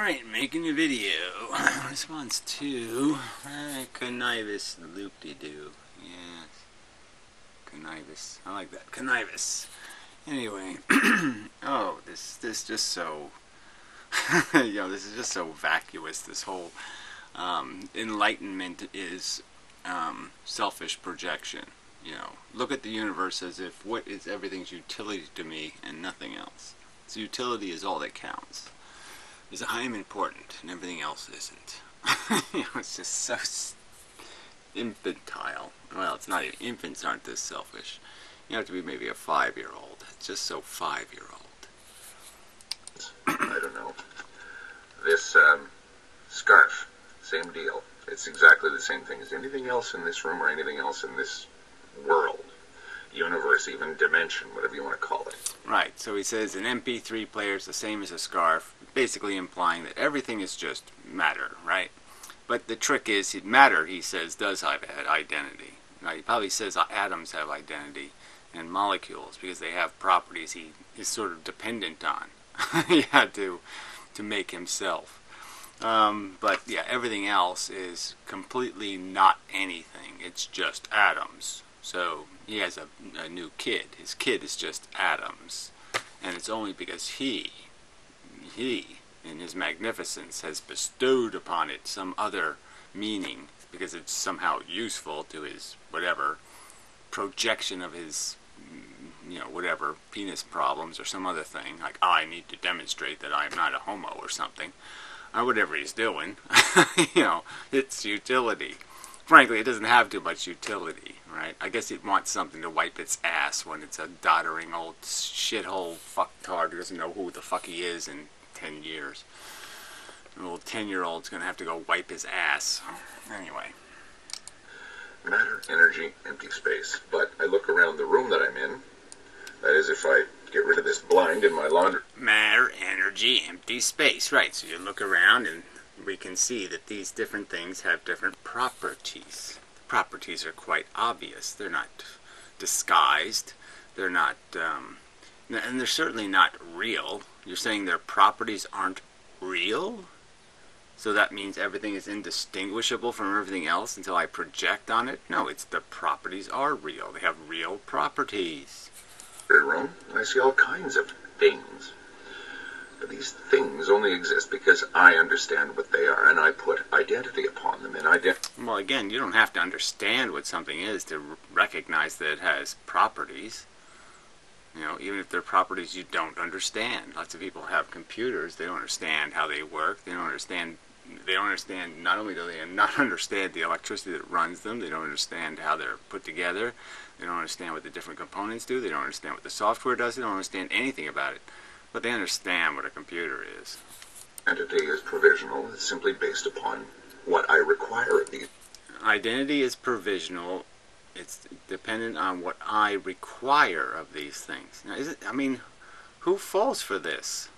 Alright, making a video. Response to connivance loop-de-doo. Yes. Connivance. I like that. Connivance. Anyway. Oh, this just so this is just so vacuous. This whole enlightenment is selfish projection. Look at the universe as if what is everything's utility to me and nothing else. So utility is all that counts. Because I am important and everything else isn't. It's just so infantile. Well, it's not even, infants aren't this selfish. You have to be maybe a 5-year-old. It's just so 5-year-old. I don't know. This scarf, same deal. It's exactly the same thing as anything else in this room or anything else in this world. Universe, even dimension, whatever you want to call it. Right, so he says an MP3 player is the same as a scarf, basically implying that everything is just matter, right? But the trick is, matter, he says, does have identity. Now, he probably says atoms have identity and molecules because they have properties he is sort of dependent on. He had to make himself. But yeah, everything else is completely not anything. It's just atoms. So he has a new kid. His kid is just atoms. And it's only because he, in his magnificence, has bestowed upon it some other meaning, because it's somehow useful to his, whatever, projection of his, whatever, penis problems or some other thing. Like, I need to demonstrate that I'm not a homo or something. Or whatever he's doing. It's utility. Frankly, it doesn't have too much utility, right? I guess it wants something to wipe its ass when it's a doddering old shithole fucktard who doesn't know who the fuck he is in 10 years. An old 10-year-old's gonna have to go wipe his ass. Anyway. Matter, energy, empty space. But I look around the room that I'm in. That is, if I get rid of this blind in my laundry. Matter, energy, empty space. Right, so you look around and we can see that these different things have different properties. The properties are quite obvious. They're not disguised. They're not, and they're certainly not real. You're saying their properties aren't real? So that means everything is indistinguishable from everything else until I project on it? No, it's the properties are real. They have real properties. Room, and I see all kinds of things. But these things only exist because I understand what they are, and I put identity upon them. Well, again, you don't have to understand what something is to recognize that it has properties. Even if they're properties you don't understand. Lots of people have computers. They don't understand how they work. They don't understand. Not only do they not understand the electricity that runs them, they don't understand how they're put together. They don't understand what the different components do. They don't understand what the software does. They don't understand anything about it. But they understand what a computer is. Identity is provisional. It's simply based upon what I require of these. Identity is provisional. It's dependent on what I require of these things. Now, who falls for this?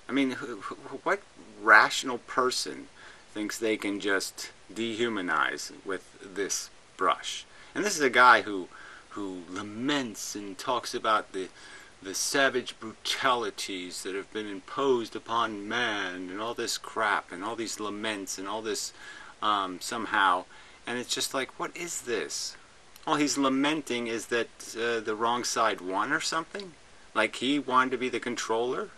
What rational person thinks they can just dehumanize with this brush? And this is a guy who laments and talks about the savage brutalities that have been imposed upon man and all this crap and all these laments and all this somehow. And it's just like, what is this? All he's lamenting is that the wrong side won or something? Like he wanted to be the controller?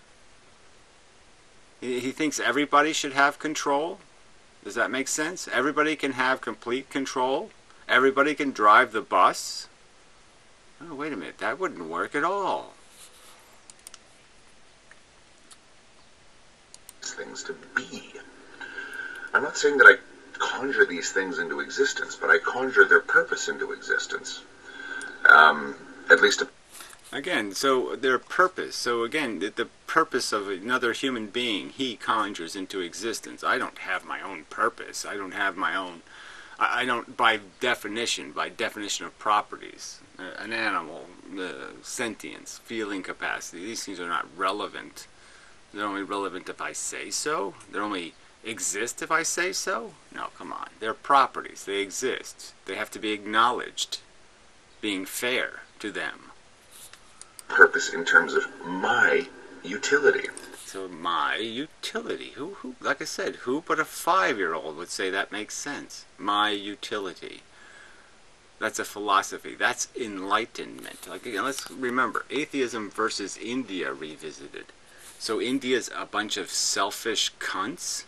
He thinks everybody should have control? Does that make sense? Everybody can have complete control? Everybody can drive the bus? Oh, wait a minute. That wouldn't work at all. Things to be. I'm not saying that I conjure these things into existence, but I conjure their purpose into existence. At least Again, so their purpose. So again, the purpose of another human being, he conjures into existence. I don't have my own purpose. I don't have my own... I don't, by definition of properties, an animal, sentience, feeling capacity, these things are not relevant. They're only relevant if I say so. They only exist if I say so. No, come on. They're properties. They exist. They have to be acknowledged, being fair to them. Purpose in terms of my utility. So my utility. Like I said, who but a 5-year-old would say that makes sense? My utility. That's a philosophy. That's enlightenment. Like, again, let's remember, atheism versus India revisited. So India's a bunch of selfish cunts.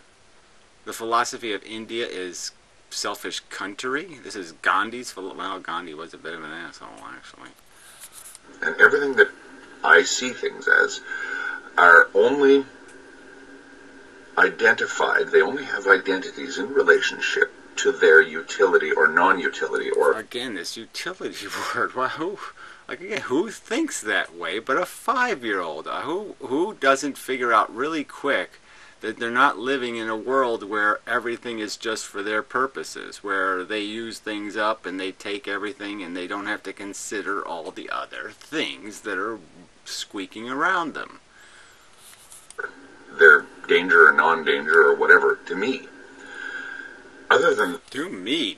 The philosophy of India is selfish country. This is Gandhi's. Well, Gandhi was a bit of an asshole, actually. And everything that I see things as are only identified, they only have identities in relationship to their utility or non-utility. Or again, this utility word. Well, who thinks that way but a 5-year-old? Who doesn't figure out really quick that they're not living in a world where everything is just for their purposes, where they use things up and they take everything and they don't have to consider all the other things that are squeaking around them. Their danger or non-danger or whatever to me. Other than... To me.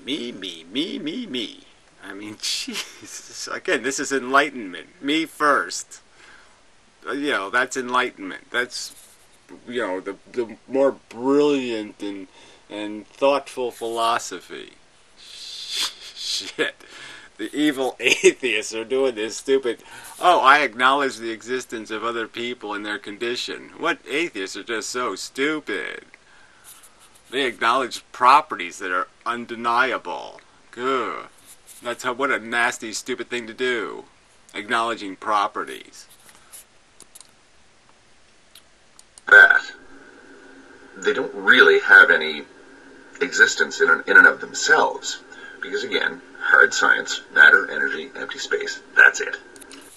I mean, Jesus. Again, this is enlightenment. Me first. That's enlightenment. That's, the more brilliant and thoughtful philosophy. Shit. The evil atheists are doing this stupid, I acknowledge the existence of other people and their condition. What atheists are just so stupid? They acknowledge properties that are undeniable. Good. What a nasty, stupid thing to do. Acknowledging properties. That they don't really have any existence in and of themselves. Because again, hard science, matter, energy, empty space, that's it.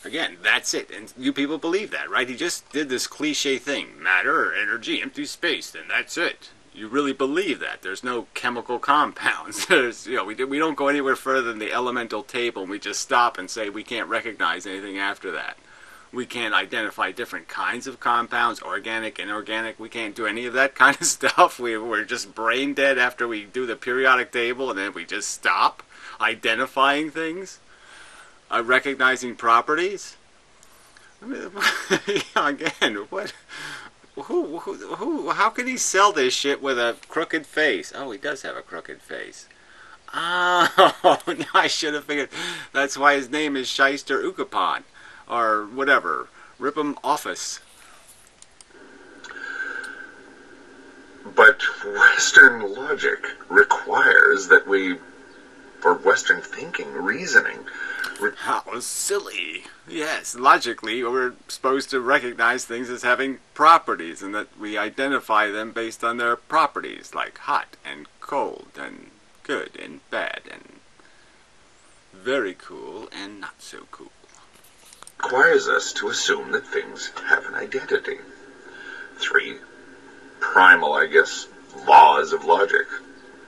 Again, that's it. And you people believe that, right? He just did this cliche thing. Matter, energy, empty space, and that's it. You really believe that. There's no chemical compounds. We don't go anywhere further than the elemental table, and we just stop and say we can't recognize anything after that. We can't identify different kinds of compounds, organic, inorganic. We can't do any of that kind of stuff. We're just brain dead after we do the periodic table, and then we just stop identifying things, recognizing properties. I mean, again, what? Who? How can he sell this shit with a crooked face? Oh, he does have a crooked face. Oh, I should have figured. That's why his name is Shyster Ukapon. Or whatever. Rip 'em office. But Western logic requires that or Western thinking, reasoning. How silly. Yes, logically, we're supposed to recognize things as having properties, and that we identify them based on their properties, like hot and cold and good and bad and very cool and not so cool. Requires us to assume that things have an identity. 3 primal, I guess, laws of logic.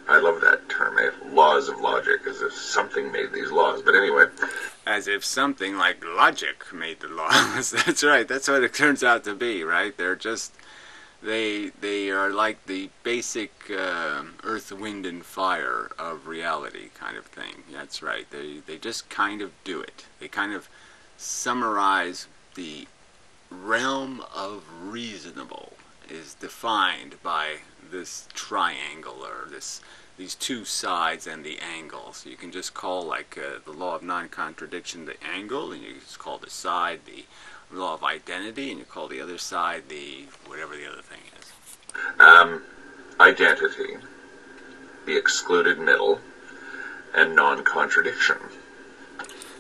I love that term, laws of logic, as if something made these laws. But anyway. As if something like logic made the laws. That's right. That's what it turns out to be, right? They're just, they are like the basic earth, wind, and fire of reality kind of thing. That's right. They just kind of do it. They kind of summarize the realm of reasonable is defined by this triangle, or these two sides and the angle. So you can just call, like, the law of non-contradiction the angle, and you just call the side the law of identity, and you call the other side the whatever the other thing is. Identity, the excluded middle, and non-contradiction.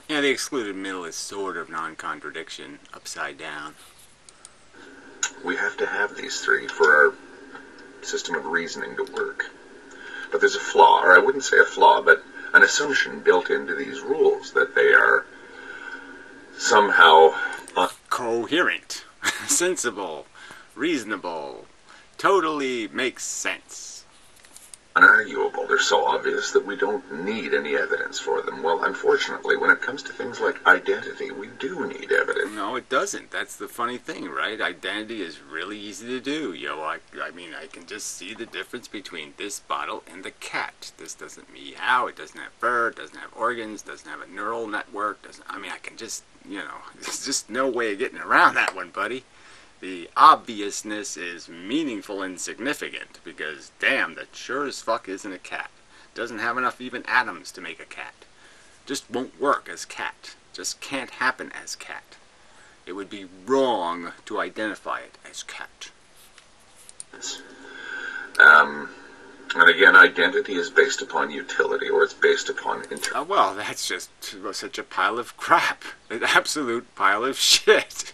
Yeah, the excluded middle is sort of non-contradiction, upside down. We have to have these 3 for our system of reasoning to work. But there's a flaw, or I wouldn't say a flaw, but an assumption built into these rules that they are somehow coherent, sensible, reasonable, totally makes sense. Unarguable. They're so obvious that we don't need any evidence for them. Well, unfortunately, when it comes to things like identity, we do need evidence. No, it doesn't. That's the funny thing, right? Identity is really easy to do. I mean, I can just see the difference between this bottle and the cat. This doesn't meow, it doesn't have fur, it doesn't have organs, doesn't have a neural network, I can just, there's just no way of getting around that one, buddy. The obviousness is meaningful and significant because, damn, that sure as fuck isn't a cat. Doesn't have enough even atoms to make a cat. Just won't work as cat. Just can't happen as cat. It would be wrong to identify it as cat. And again, identity is based upon utility, or it's based upon well, that's just such a pile of crap. An absolute pile of shit.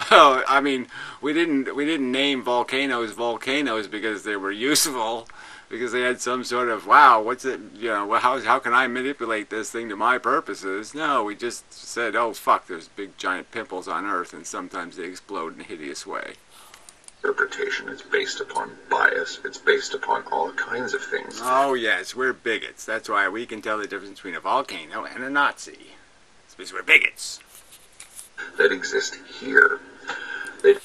Oh, I mean, we didn't name volcanoes because they were useful, because they had some sort of, wow, what's it, how can I manipulate this thing to my purposes? No, we just said, oh fuck, there's big giant pimples on Earth, and sometimes they explode in a hideous way. Interpretation. It's based upon bias. It's based upon all kinds of things. Oh yes, we're bigots. That's why we can tell the difference between a volcano and a Nazi. It's because we're bigots. That exist here.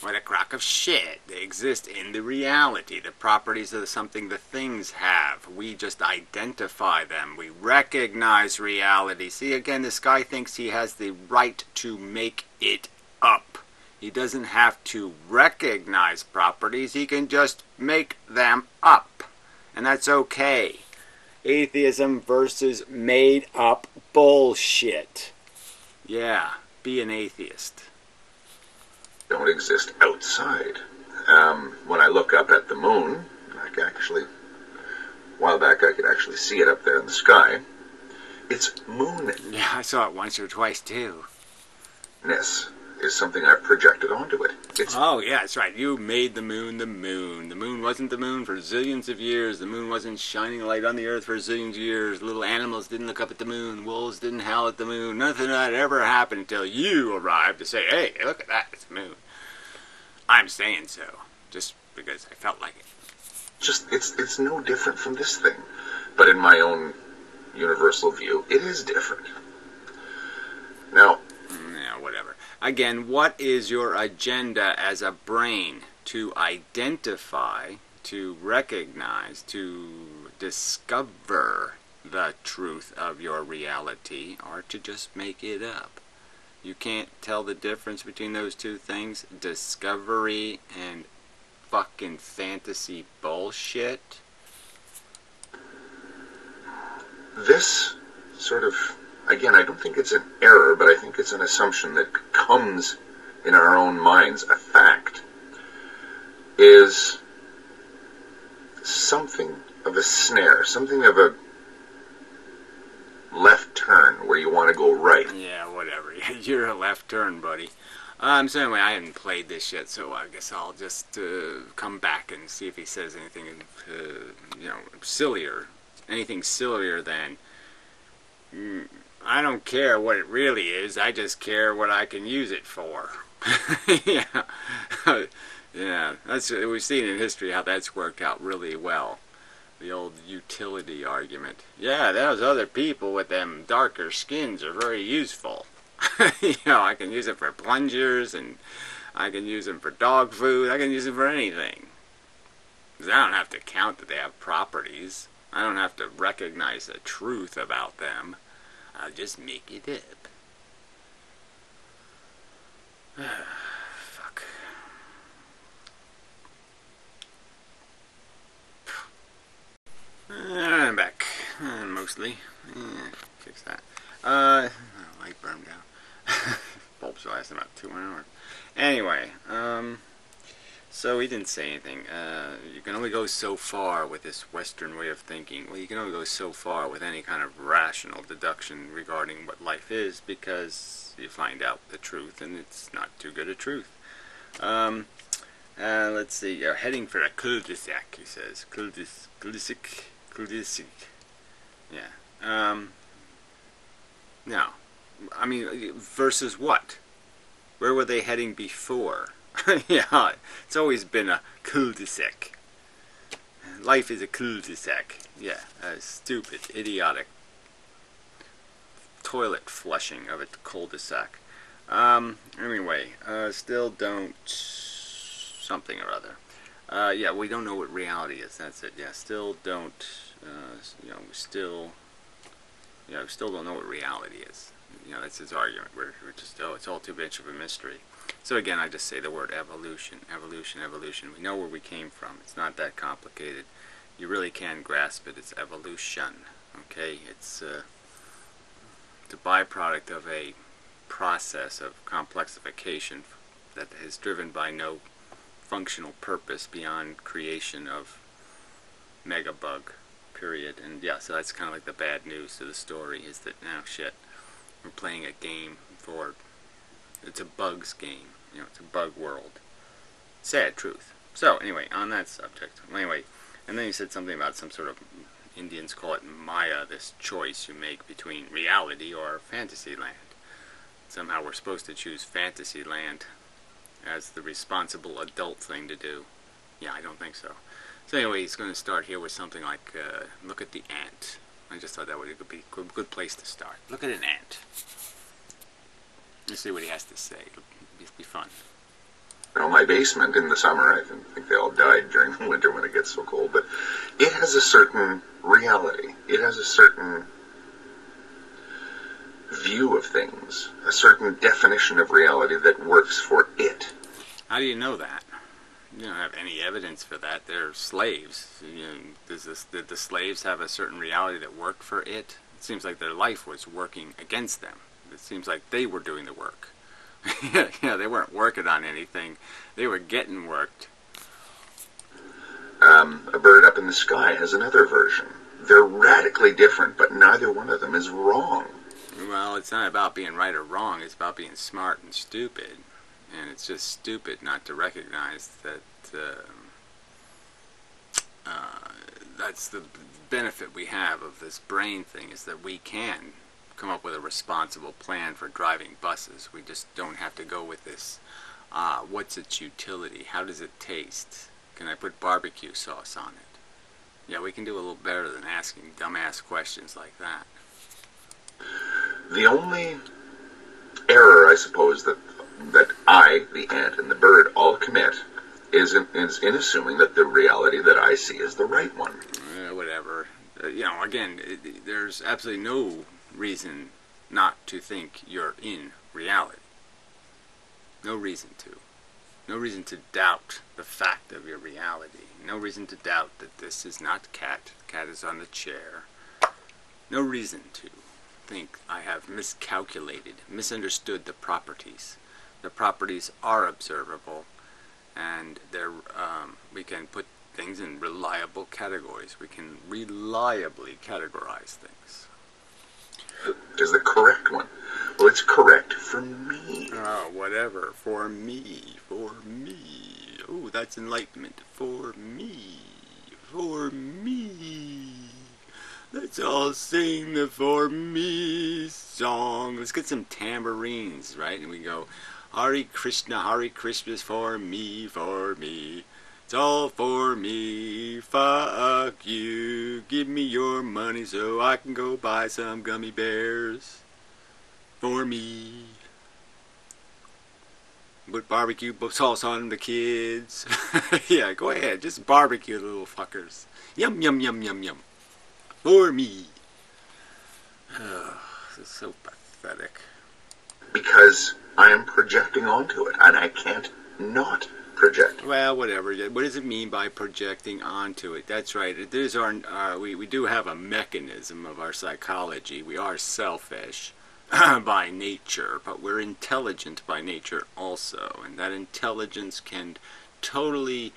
What a crock of shit. They exist in the reality. The properties of something the things have. We just identify them. We recognize reality. See, again, this guy thinks he has the right to make it up. He doesn't have to recognize properties. He can just make them up. And that's okay. Atheism versus made up bullshit. Yeah, be an atheist. Don't exist outside. When I look up at the moon, a while back I could actually see it up there in the sky. It's moon. Yeah, I saw it once or twice too. Ness is something I've projected onto it. Oh, yeah, that's right. You made the moon the moon. The moon wasn't the moon for zillions of years. The moon wasn't shining light on the earth for zillions of years. Little animals didn't look up at the moon. Wolves didn't howl at the moon. Nothing of that ever happened until you arrived to say, hey, look at that. It's the moon. I'm saying so, just because I felt like it. It's no different from this thing. But in my own universal view, it is different. Now, yeah, whatever. Again, what is your agenda as a brain? To identify, to recognize, to discover the truth of your reality, or to just make it up? You can't tell the difference between those two things, discovery and fucking fantasy bullshit. This sort of, again, I don't think it's an error, but I think it's an assumption that comes in our own minds, a fact, is something of a snare, something of a left turn where you want to go right. Yeah, whatever. You're a left turn, buddy. So anyway, I haven't played this yet, so I guess I'll just come back and see if he says anything, sillier. Anything sillier than, I don't care what it really is, I just care what I can use it for. Yeah. Yeah, we've seen in history how that's worked out really well. The old utility argument. Yeah, those other people with them darker skins are very useful. I can use it for plungers, and I can use them for dog food. I can use them for anything. Because I don't have to count that they have properties. I don't have to recognize the truth about them. I'll just make it up. Fuck. I'm back. Mostly. Fix that. Light burned out. Bulbs lasted about 2 hours. Anyway, so he didn't say anything. You can only go so far with this Western way of thinking. Well, you can only go so far with any kind of rational deduction regarding what life is, because you find out the truth, and it's not too good a truth. Let's see. Heading for a cul-de-sac, he says. Cul-de-sac. Yeah. No. I mean, versus what? Where were they heading before? Yeah, it's always been a cul-de-sac. Life is a cul-de-sac. Yeah, a stupid, idiotic toilet flushing of a cul-de-sac. Anyway, still don't something or other. Yeah, we don't know what reality is. That's it. Yeah, still don't. We still don't know what reality is. That's his argument. We're just, it's all too much of a mystery. So again, I just say the word evolution, evolution, evolution. We know where we came from. It's not that complicated. You really can grasp it. It's evolution. Okay, it's a byproduct of a process of complexification that is driven by no functional purpose beyond creation of megabug, period. And yeah, so that's kind of like the bad news to the story, is that now shit, we're playing a game for, it's a bugs game, you know, it's a bug world. Sad truth. So anyway, on that subject, anyway, and then you said something about some sort of, Indians call it Maya, this choice you make between reality or fantasy land. Somehow we're supposed to choose fantasy land as the responsible adult thing to do. Yeah, I don't think so. So anyway, he's going to start here with something like, look at the ant. I just thought that would be a good place to start. Look at an ant. Let's see what he has to say. It'll be fun. You know, my basement in the summer, I think they all died during the winter when it gets so cold, but it has a certain reality. It has a certain view of things, a certain definition of reality that works for it. How do you know that? You don't have any evidence for that. They're slaves. You know, did the slaves have a certain reality that worked for it? It seems like their life was working against them. It seems like they were doing the work. Yeah, they weren't working on anything. They were getting worked. A bird up in the sky has another version. They're radically different, but neither one of them is wrong. Well, it's not about being right or wrong. It's about being smart and stupid. And it's just stupid not to recognize that that's the benefit we have of this brain thing, is that we can come up with a responsible plan for driving buses. We just don't have to go with this, what's its utility? How does it taste? Can I put barbecue sauce on it? Yeah, we can do a little better than asking dumbass questions like that. The only error, I suppose, that I, the ant, and the bird all commit is in assuming that the reality that I see is the right one. Whatever. You know, again, there's absolutely no reason not to think you're in reality. No reason to. No reason to doubt the fact of your reality. No reason to doubt that this is not cat. The cat is on the chair. No reason to think I have miscalculated, misunderstood the properties. The properties are observable, and we can put things in reliable categories. We can reliably categorize things. Is the correct one? Well, it's correct for me. Oh, whatever. For me. For me. Oh, that's enlightenment. For me. For me. Let's all sing the For Me song. Let's get some tambourines, right? And we go, Hare Krishna's for me, for me. It's all for me, fuck you. Give me your money so I can go buy some gummy bears. For me. Put barbecue sauce on the kids. Yeah, go ahead. Just barbecue the little fuckers. Yum, yum, yum, yum, yum. For me. Oh, this is so pathetic. Because I am projecting onto it, and I can't not project. Well, whatever. What does it mean by projecting onto it? That's right. It is we do have a mechanism of our psychology. We are selfish by nature, but we're intelligent by nature also. And that intelligence can totally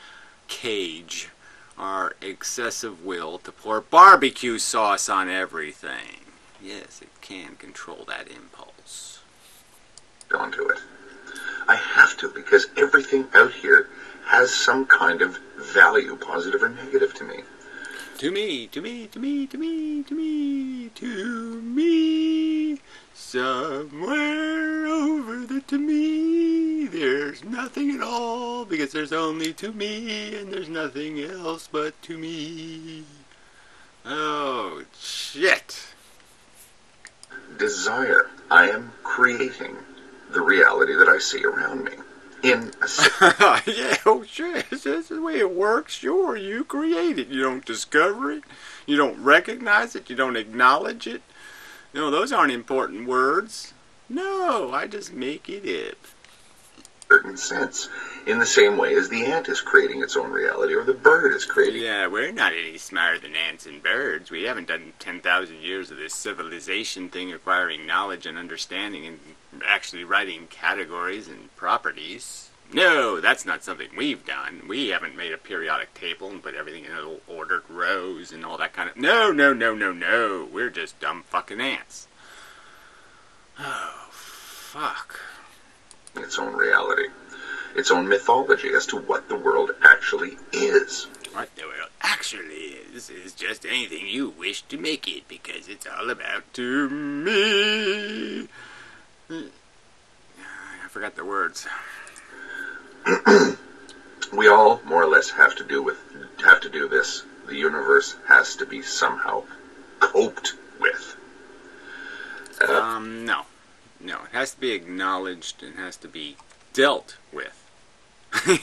cage our excessive will to pour barbecue sauce on everything. Yes, it can control that impulse. Onto it. I have to, because everything out here has some kind of value, positive or negative to me. To me, to me, to me, to me, to me, to me. Somewhere over the to me, there's nothing at all, because there's only to me, and there's nothing else but to me. Oh, shit. Desire. I am creating the reality that I see around me. In a yeah, oh shit, that's the way it works. Sure, you create it. You don't discover it. You don't recognize it. You don't acknowledge it. No, those aren't important words. No, I just make it up. certain sense, in the same way as the ant is creating its own reality, or the bird is creating. Yeah, we're not any smarter than ants and birds. We haven't done 10,000 years of this civilization thing acquiring knowledge and understanding and actually writing categories and properties. No, that's not something we've done. We haven't made a periodic table and put everything in little ordered rows and all that kind of... No, no, no, no, no. We're just dumb fucking ants. Oh, fuck. Its own reality, its own mythology as to what the world actually is. What the world actually is just anything you wish to make it, because it's all about to me. I forgot the words. We all more or less have to do this. The universe has to be somehow coped with. No. No, it has to be acknowledged and has to be dealt with.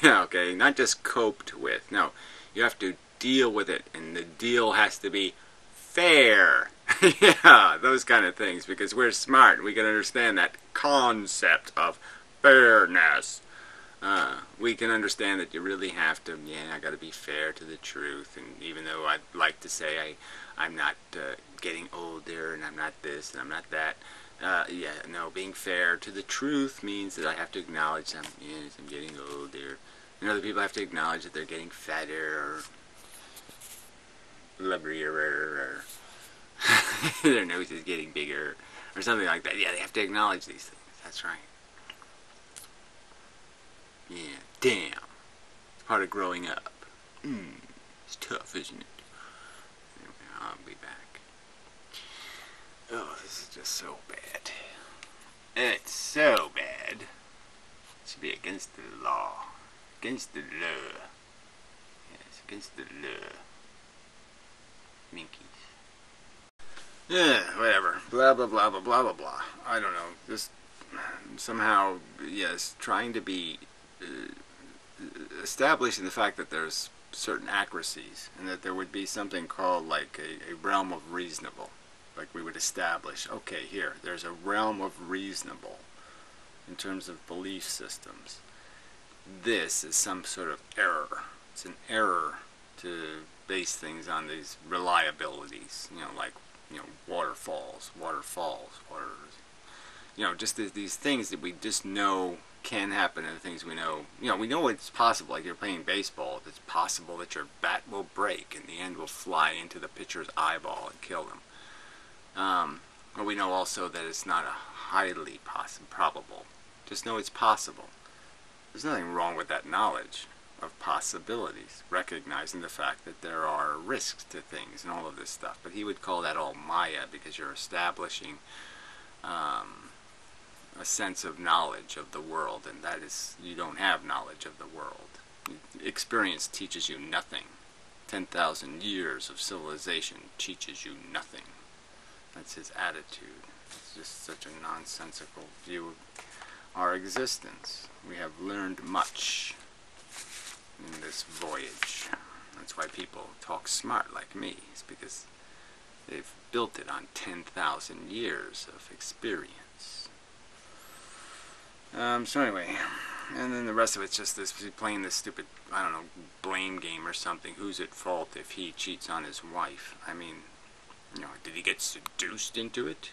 Yeah, okay, not just coped with. No, you have to deal with it, and the deal has to be fair. Yeah, those kind of things, because we're smart. We can understand that concept of fairness. We can understand that you really have to, I got to be fair to the truth. And even though I'd like to say I'm not getting older, and I'm not this, and I'm not that, being fair to the truth means that I have to acknowledge I'm getting older. And other people have to acknowledge that they're getting fatter, or lubrier, or their nose is getting bigger, or something like that. Yeah, they have to acknowledge these things. That's right. Yeah, damn. It's part of growing up. It's tough, isn't it? Anyway, I'll be back. Oh, this is just so bad. It's so bad. It should be against the law. Against the law. Yes, against the law. Minkies. Yeah, whatever. Blah, blah, blah, blah, blah, blah, blah. I don't know. Just somehow, yes, trying to be establishing the fact that there's certain accuracies, and that there would be something called like a realm of reasonable. Like we would establish, okay, here, there's a realm of reasonable in terms of belief systems. This is some sort of error. It's an error to base things on these reliabilities, like, waterfalls, just these things that we just know can happen, and the things we know, we know it's possible. Like you're playing baseball, it's possible that your bat will break and the end will fly into the pitcher's eyeball and kill them. But we know also that it's not a highly probable. Just know it's possible. There's nothing wrong with that knowledge of possibilities, recognizing the fact that there are risks to things and all of this stuff. But he would call that all Maya, because you're establishing a sense of knowledge of the world, and that is, you don't have knowledge of the world. Experience teaches you nothing. 10,000 years of civilization teaches you nothing. That's his attitude. It's just such a nonsensical view of our existence. We have learned much in this voyage. That's why people talk smart like me. It's because they've built it on 10,000 years of experience. So anyway, and then the rest of it's just this, playing this stupid, blame game or something. Who's at fault if he cheats on his wife? I mean, did he get seduced into it?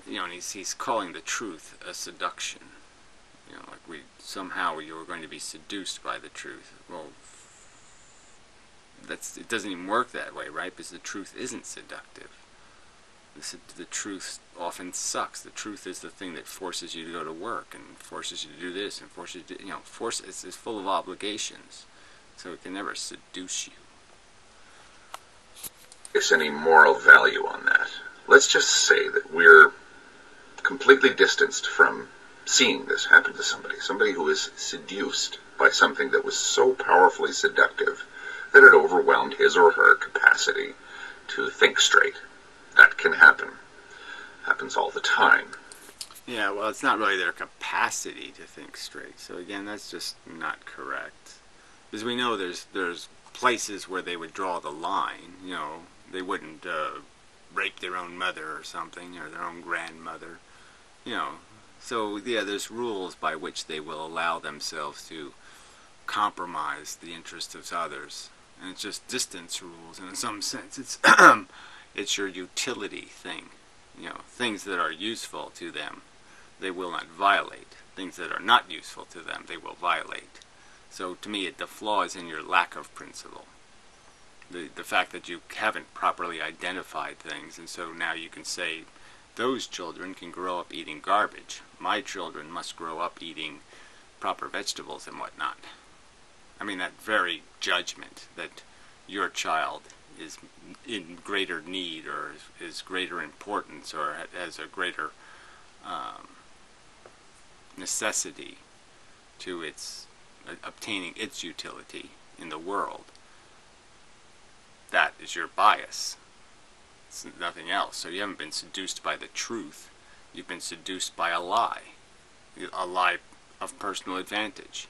And he's calling the truth a seduction. Like somehow you were going to be seduced by the truth. Well, it doesn't even work that way, right? Because the truth isn't seductive. The truth often sucks. The truth is the thing that forces you to go to work and forces you to do this and forces you to, it's full of obligations. So it can never seduce you. There's any moral value on that. Let's just say that we're completely distanced from seeing this happen to somebody who is seduced by something that was so powerfully seductive that it overwhelmed his or her capacity to think straight. That can happen. Happens all the time. Yeah, well, it's not really their capacity to think straight. So again, that's just not correct. Because we know there's places where they would draw the line. They wouldn't rape their own mother or something, or their own grandmother. So yeah, there's rules by which they will allow themselves to compromise the interests of others, and it's just distance rules. And in some sense, it's it's your utility thing. You know, things that are useful to them, they will not violate. Things that are not useful to them, they will violate. So to me, the flaw is in your lack of principle. The fact that you haven't properly identified things, and so now you can say, those children can grow up eating garbage. My children must grow up eating proper vegetables and whatnot. I mean, that very judgment that your child is in greater need or is greater importance or has a greater necessity to its obtaining its utility in the world, that is your bias. It's nothing else. So you haven't been seduced by the truth. You've been seduced by a lie of personal advantage,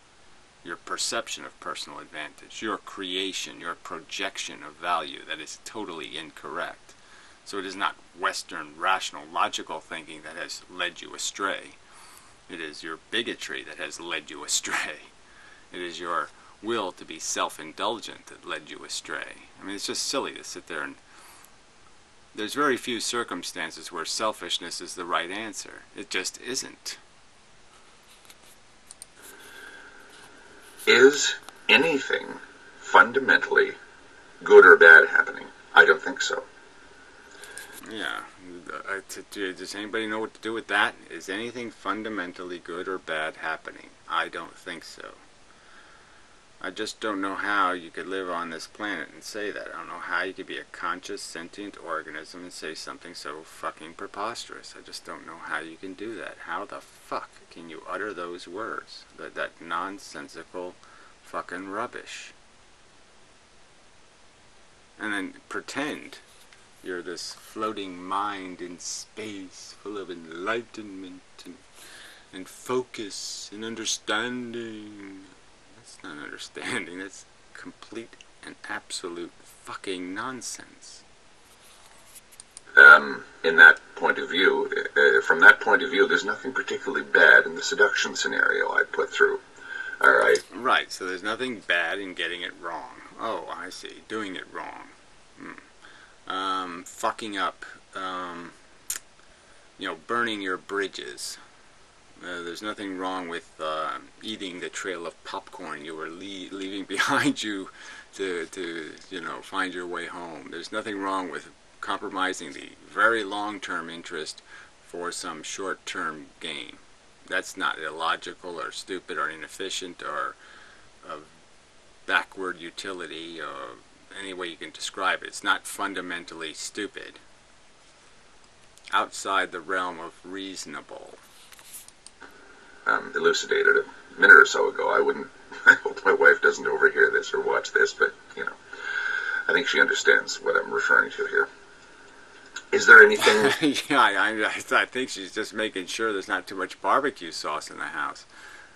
your perception of personal advantage, your creation, your projection of value that is totally incorrect. So it is not Western rational logical thinking that has led you astray. It is your bigotry that has led you astray. It is your will to be self-indulgent that led you astray. I mean, it's just silly to sit there and... There's very few circumstances where selfishness is the right answer. It just isn't. Is anything fundamentally good or bad happening? I don't think so. Yeah. Does anybody know what to do with that? Is anything fundamentally good or bad happening? I don't think so. I just don't know how you could live on this planet and say that. I don't know how you could be a conscious, sentient organism and say something so fucking preposterous. I just don't know how you can do that. How the fuck can you utter those words? That nonsensical fucking rubbish. And then pretend you're this floating mind in space full of enlightenment and focus and understanding. That's not understanding. That's complete and absolute fucking nonsense. In that point of view, from that point of view, there's nothing particularly bad in the seduction scenario I put through. All right. Right. So there's nothing bad in getting it wrong. Oh, I see. Doing it wrong. Fucking up. Burning your bridges. There's nothing wrong with eating the trail of popcorn you were leaving behind you to find your way home. There's nothing wrong with compromising the very long-term interest for some short-term gain. That's not illogical or stupid or inefficient or of backward utility or any way you can describe it. It's not fundamentally stupid. Outside the realm of reasonable. Elucidated a minute or so ago. I hope my wife doesn't overhear this or watch this, but, I think she understands what I'm referring to here. Is there anything... Yeah, I think she's just making sure there's not too much barbecue sauce in the house.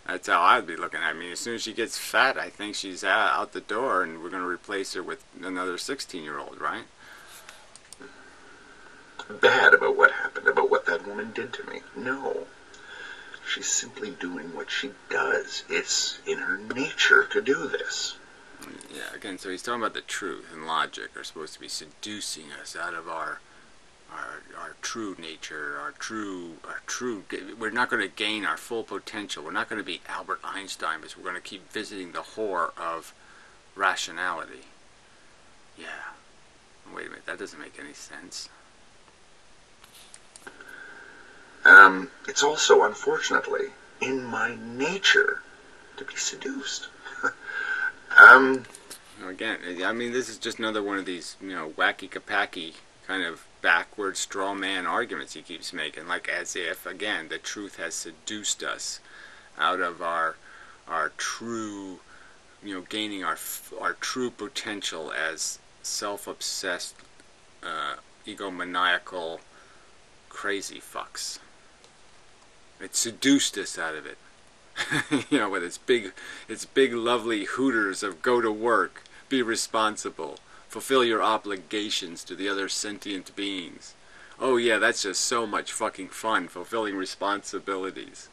That's how I'd be looking at it. I mean, as soon as she gets fat, I think she's out the door, and we're going to replace her with another 16-year-old, right? Bad about what happened, about what that woman did to me. No. She's simply doing what she does. It's in her nature to do this. Yeah, again, so he's talking about the truth and logic are supposed to be seducing us out of our true nature, our true. We're not going to gain our full potential. We're not going to be Albert Einstein, but we're going to keep visiting the whore of rationality. Yeah. Wait a minute, that doesn't make any sense. It's also, unfortunately, in my nature to be seduced. Again, I mean, this is just another one of these, wacky-kapacky kind of backward straw man arguments he keeps making, like as if, again, the truth has seduced us out of our true, gaining our true potential as self-obsessed, egomaniacal, crazy fucks. It seduced us out of it. With its big lovely hooters of go to work, be responsible, fulfill your obligations to the other sentient beings. Oh yeah, that's just so much fucking fun, fulfilling responsibilities.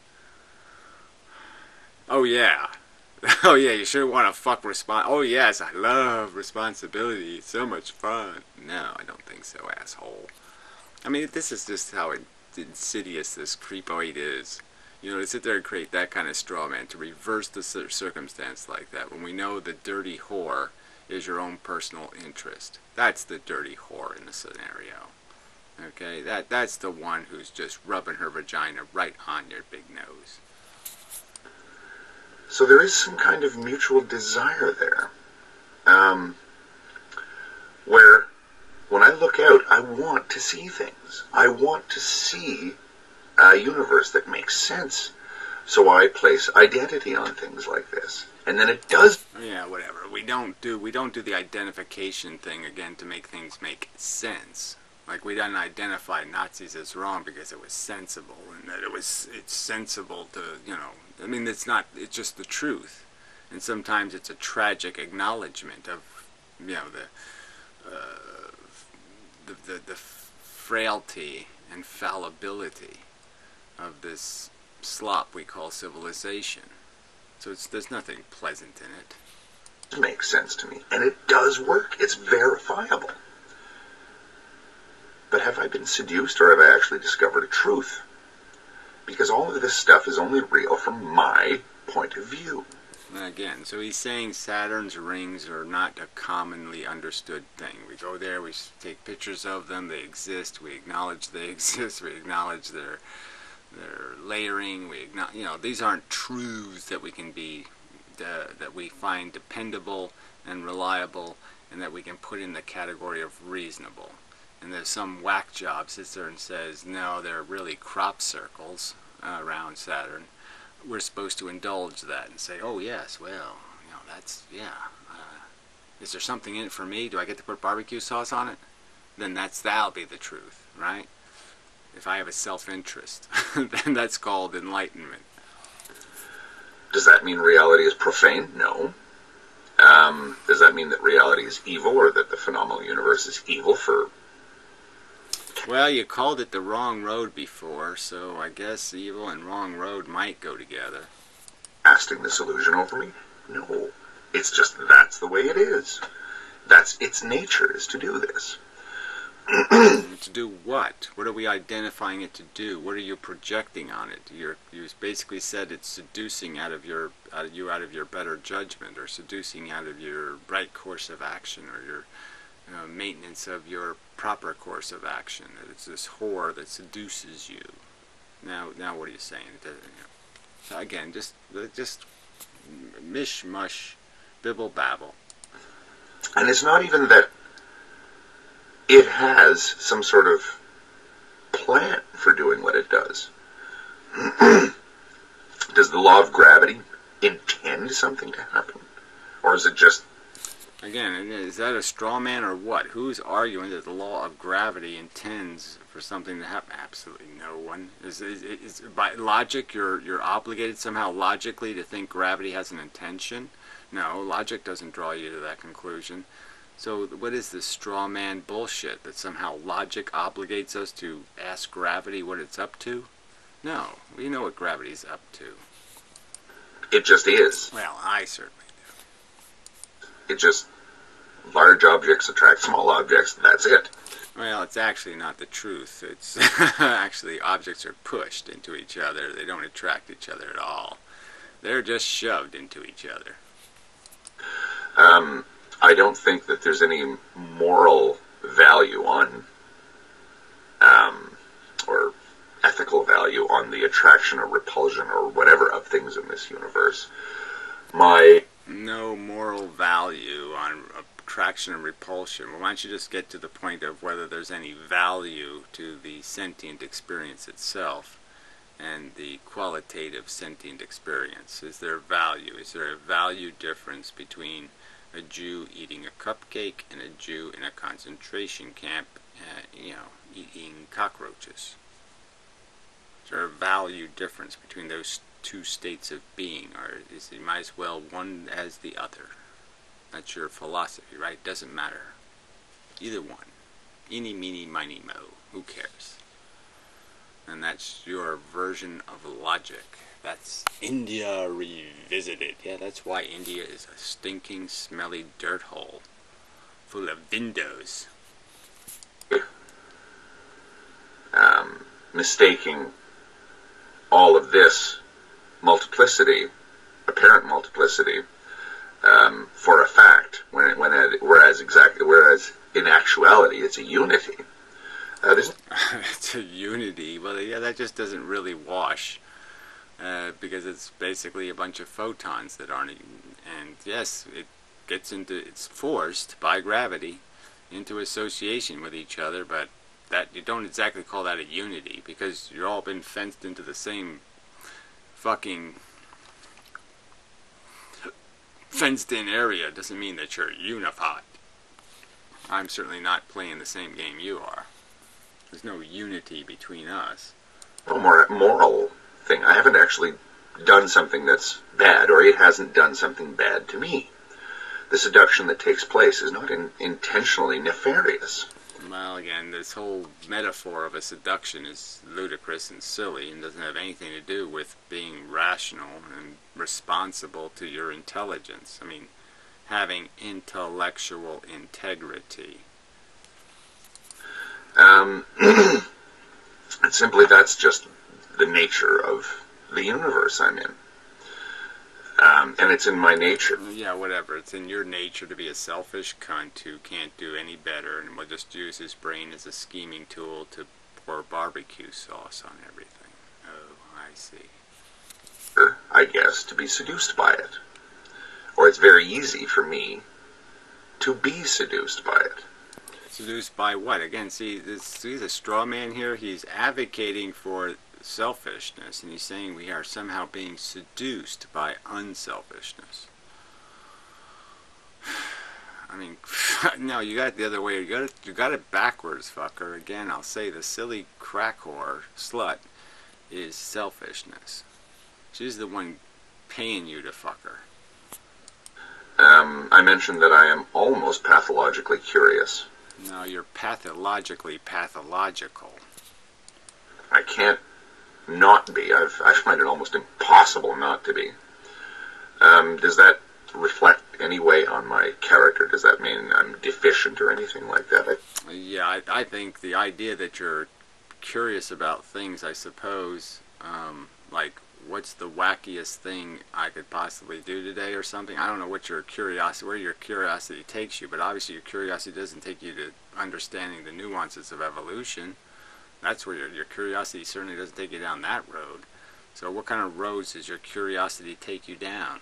Oh yeah. Oh yeah, you sure want to fuck Oh yes, I love responsibility. It's so much fun. No, I don't think so, asshole. I mean, this is just how insidious this creepoid is. You know, to sit there and create that kind of straw man, to reverse the circumstance like that, when we know the dirty whore is your own personal interest. That's the dirty whore in the scenario. Okay, that's the one who's just rubbing her vagina right on your big nose. So there is some kind of mutual desire there, where when I look out, I want to see things. I want to see a universe that makes sense. So I place identity on things like this, and then it does. Yeah, whatever. We don't do the identification thing again to make things make sense. Like, we don't identify Nazis as wrong because it was sensible, and that it's sensible to, you know, I mean, it's just the truth. And sometimes it's a tragic acknowledgement of, you know, the frailty and fallibility of this slop we call civilization. So there's nothing pleasant in it. It makes sense to me, and it does work. It's verifiable. But have I been seduced, or have I actually discovered a truth? Because all of this stuff is only real from my point of view. Again, so he's saying Saturn's rings are not a commonly understood thing. We go there, we take pictures of them, they exist, we acknowledge they exist, we acknowledge their layering, we acknowledge, you know, these aren't truths that we can be, that we find dependable and reliable, and that we can put in the category of reasonable. And there's some whack job sits there and says, no, they're really crop circles around Saturn. We're supposed to indulge that and say, oh yes, well, you know, that's, yeah. Is there something in it for me? Do I get to put barbecue sauce on it? Then that'll be the truth, right? If I have a self-interest, then that's called enlightenment. Does that mean reality is profane? No. Does that mean that reality is evil, or that the phenomenal universe is evil for... Well, you called it the wrong road before, so I guess evil and wrong road might go together. Casting this illusion over me? No. It's just that's the way it is. That's its nature, is to do this. To do what? What are we identifying it to do? What are you projecting on it? You basically said it's seducing out of your better judgment, or seducing out of your right course of action, or your maintenance of your proper course of action. That it's this whore that seduces you. Now what are you saying? So again, just mish-mush, bibble-babble. And it's not even that it has some sort of plan for doing what it does. Does the law of gravity intend something to happen? Or is it just... Again, is that a straw man or what? Who's arguing that the law of gravity intends for something to happen? Absolutely no one. Is by logic, you're obligated somehow logically to think gravity has an intention? No, logic doesn't draw you to that conclusion. So what is this straw man bullshit that somehow logic obligates us to ask gravity what it's up to? No, we know what gravity's up to. It just is. Well, I certainly do. It just... large objects attract small objects, and that's it. Well, it's actually not the truth. It's actually objects are pushed into each other. They don't attract each other at all. They're just shoved into each other. I don't think that there's any moral value on, or ethical value on the attraction or repulsion or whatever of things in this universe. No moral value on attraction and repulsion. Well, why don't you just get to the point of whether there's any value to the sentient experience itself and the qualitative sentient experience? Is there value? Is there a value difference between a Jew eating a cupcake and a Jew in a concentration camp, eating cockroaches? Is there a value difference between those two states of being, or is it might as well one as the other? That's your philosophy, right? Doesn't matter. Either one. Eeny, meeny, miny, mo. Who cares? And that's your version of logic. That's India revisited. Yeah, that's why India is a stinking, smelly dirt hole full of windows. Mistaking all of this multiplicity, apparent multiplicity, for a fact, whereas in actuality it's a unity. It's a unity. Well, yeah, that just doesn't really wash, because it's basically a bunch of photons that aren't. And yes, it's forced by gravity into association with each other, but that you don't exactly call that a unity, because you're all been fenced into the same fucking fenced-in area. Doesn't mean that you're unified. I'm certainly not playing the same game you are. There's no unity between us. A more moral thing. I haven't actually done something that's bad, or it hasn't done something bad to me. The seduction that takes place is not intentionally nefarious. Well, again, this whole metaphor of a seduction is ludicrous and silly and doesn't have anything to do with being rational and responsible to your intelligence. I mean, having intellectual integrity. Simply, that's just the nature of the universe I'm in. And it's in my nature. Yeah, whatever. It's in your nature to be a selfish cunt who can't do any better and will just use his brain as a scheming tool to pour barbecue sauce on everything. Oh, I see. I guess, to be seduced by it. Or it's very easy for me to be seduced by it. Seduced by what? Again, he's a straw man here. He's advocating for selfishness, and he's saying we are somehow being seduced by unselfishness. I mean, no, you got it the other way. You got it backwards, fucker. Again, I'll say the silly crack whore slut is selfishness. She's the one paying you to fuck her. I mentioned that I am almost pathologically curious. No, you're pathologically pathological. I can't not be. I find it almost impossible not to be. Does that reflect any way on my character? Does that mean I'm deficient or anything like that? Yeah, I think the idea that you're curious about things, I suppose, like what's the wackiest thing I could possibly do today or something. I don't know what where your curiosity takes you, but obviously your curiosity doesn't take you to understanding the nuances of evolution. That's where your curiosity certainly doesn't take you down that road. So what kind of roads does your curiosity take you down?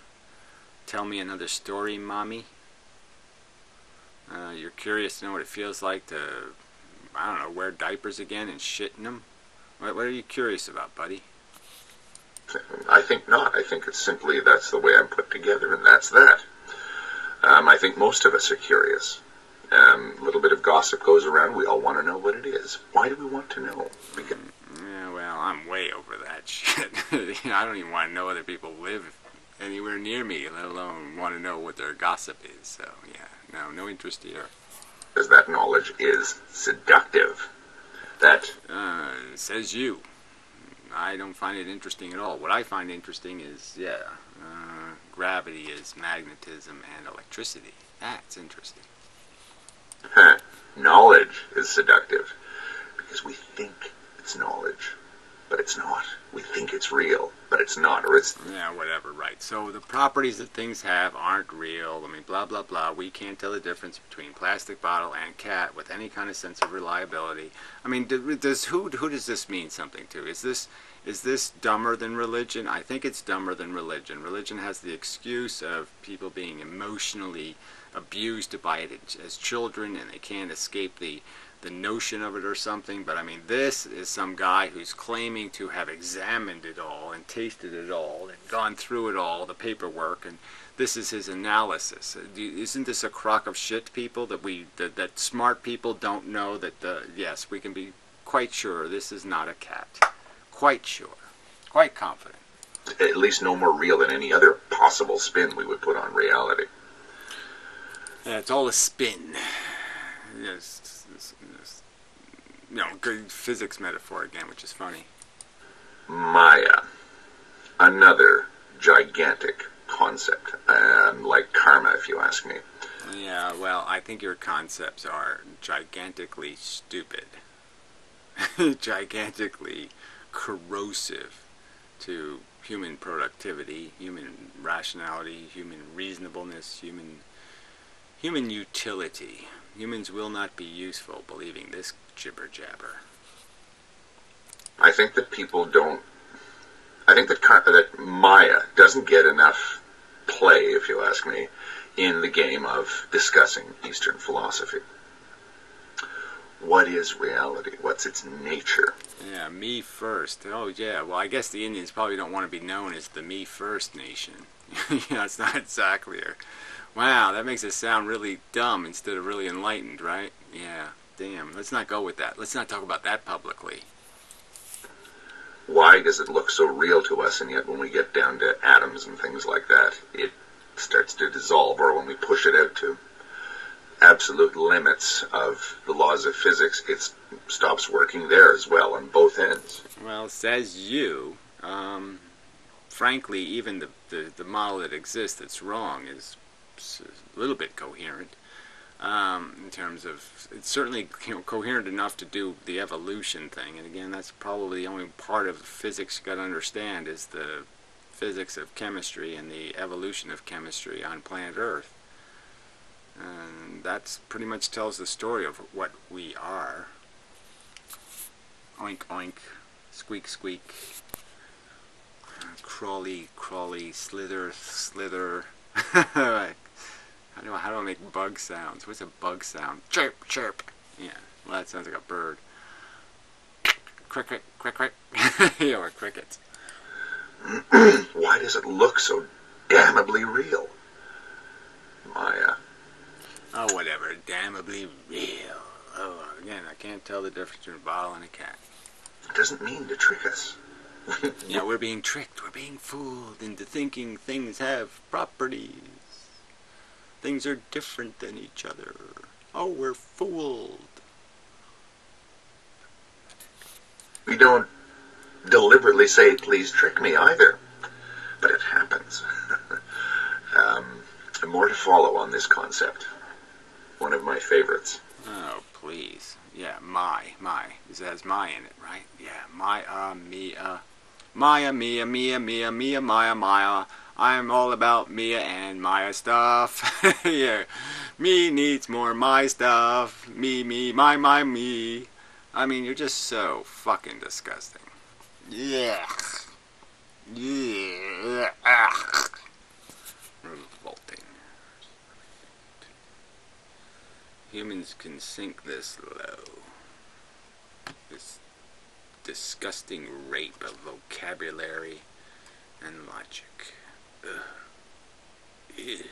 Tell me another story, mommy. You're curious to know what it feels like to, I don't know, wear diapers again and shit in them? What are you curious about, buddy? I think not. I think it's simply that's the way I'm put together, and that's that. I think most of us are curious. A little bit of gossip goes around. We all want to know what it is. Why do we want to know? Yeah, well, I'm way over that shit. I don't even want to know other people live anywhere near me, let alone want to know what their gossip is. So, yeah, no interest here. Because that knowledge is seductive. That says you. I don't find it interesting at all. What I find interesting is, gravity is magnetism and electricity. That's interesting. Knowledge is seductive because we think it's knowledge, but it's not. We think it's real, but it's not. Or it's whatever, right. So the properties that things have aren't real. I mean, blah, blah, blah. We can't tell the difference between plastic bottle and cat with any kind of sense of reliability. I mean, who does this mean something to? Is this dumber than religion? I think it's dumber than religion. Religion has the excuse of people being emotionally abused by it as children, and they can't escape the notion of it or something. But I mean, this is some guy who's claiming to have examined it all and tasted it all and gone through it all, the paperwork, and this is his analysis. Isn't this a crock of shit, people, that smart people don't know that, yes, we can be quite sure this is not a cat. Quite sure. Quite confident. At least no more real than any other possible spin we would put on reality. Yeah, it's all a spin. good physics metaphor again, which is funny. Maya, another gigantic concept, like karma, if you ask me. Yeah, well, I think your concepts are gigantically stupid, gigantically corrosive to human productivity, human rationality, human reasonableness, human utility. Humans will not be useful believing this jibber jabber. I think that people don't. I think that Maya doesn't get enough play, if you ask me, in the game of discussing Eastern philosophy. What is reality? What's its nature? Yeah, me first. Oh, yeah. Well, I guess the Indians probably don't want to be known as the me first nation. It's not exactly a... Wow, that makes it sound really dumb instead of really enlightened, right? Yeah, damn. Let's not go with that. Let's not talk about that publicly. Why does it look so real to us, and yet when we get down to atoms and things like that, it starts to dissolve, or when we push it out to absolute limits of the laws of physics, it stops working there as well on both ends. Well, says you. Frankly, even the model that exists that's wrong is a little bit coherent. In terms of, it's certainly coherent enough to do the evolution thing. And again, that's probably the only part of physics you got to understand is the physics of chemistry and the evolution of chemistry on planet Earth. And that pretty much tells the story of what we are. Oink oink, squeak squeak, crawly crawly, slither slither. How do I make bug sounds? What's a bug sound? Chirp, chirp. Yeah, well, that sounds like a bird. Cricket, crick, crick. Yeah, or crickets. Why does it look so damnably real? Maya. Oh, whatever. Damnably real. Oh, again, I can't tell the difference between a bottle and a cat. It doesn't mean to trick us. Yeah, we're being tricked. We're being fooled into thinking things have properties. Things are different than each other. Oh, we're fooled. We don't deliberately say, please trick me either. But it happens. More to follow on this concept. One of my favorites. Oh, please. Yeah, my. This has my in it, right? Yeah, Maya, Mia, Maya. I'm all about Mia and Maya stuff. Yeah, me needs more my stuff. Me, my, me. I mean, you're just so fucking disgusting. Yeah. Yeah. Revolting. Humans can sink this low. This disgusting rape of vocabulary and logic. Ugh. Ew.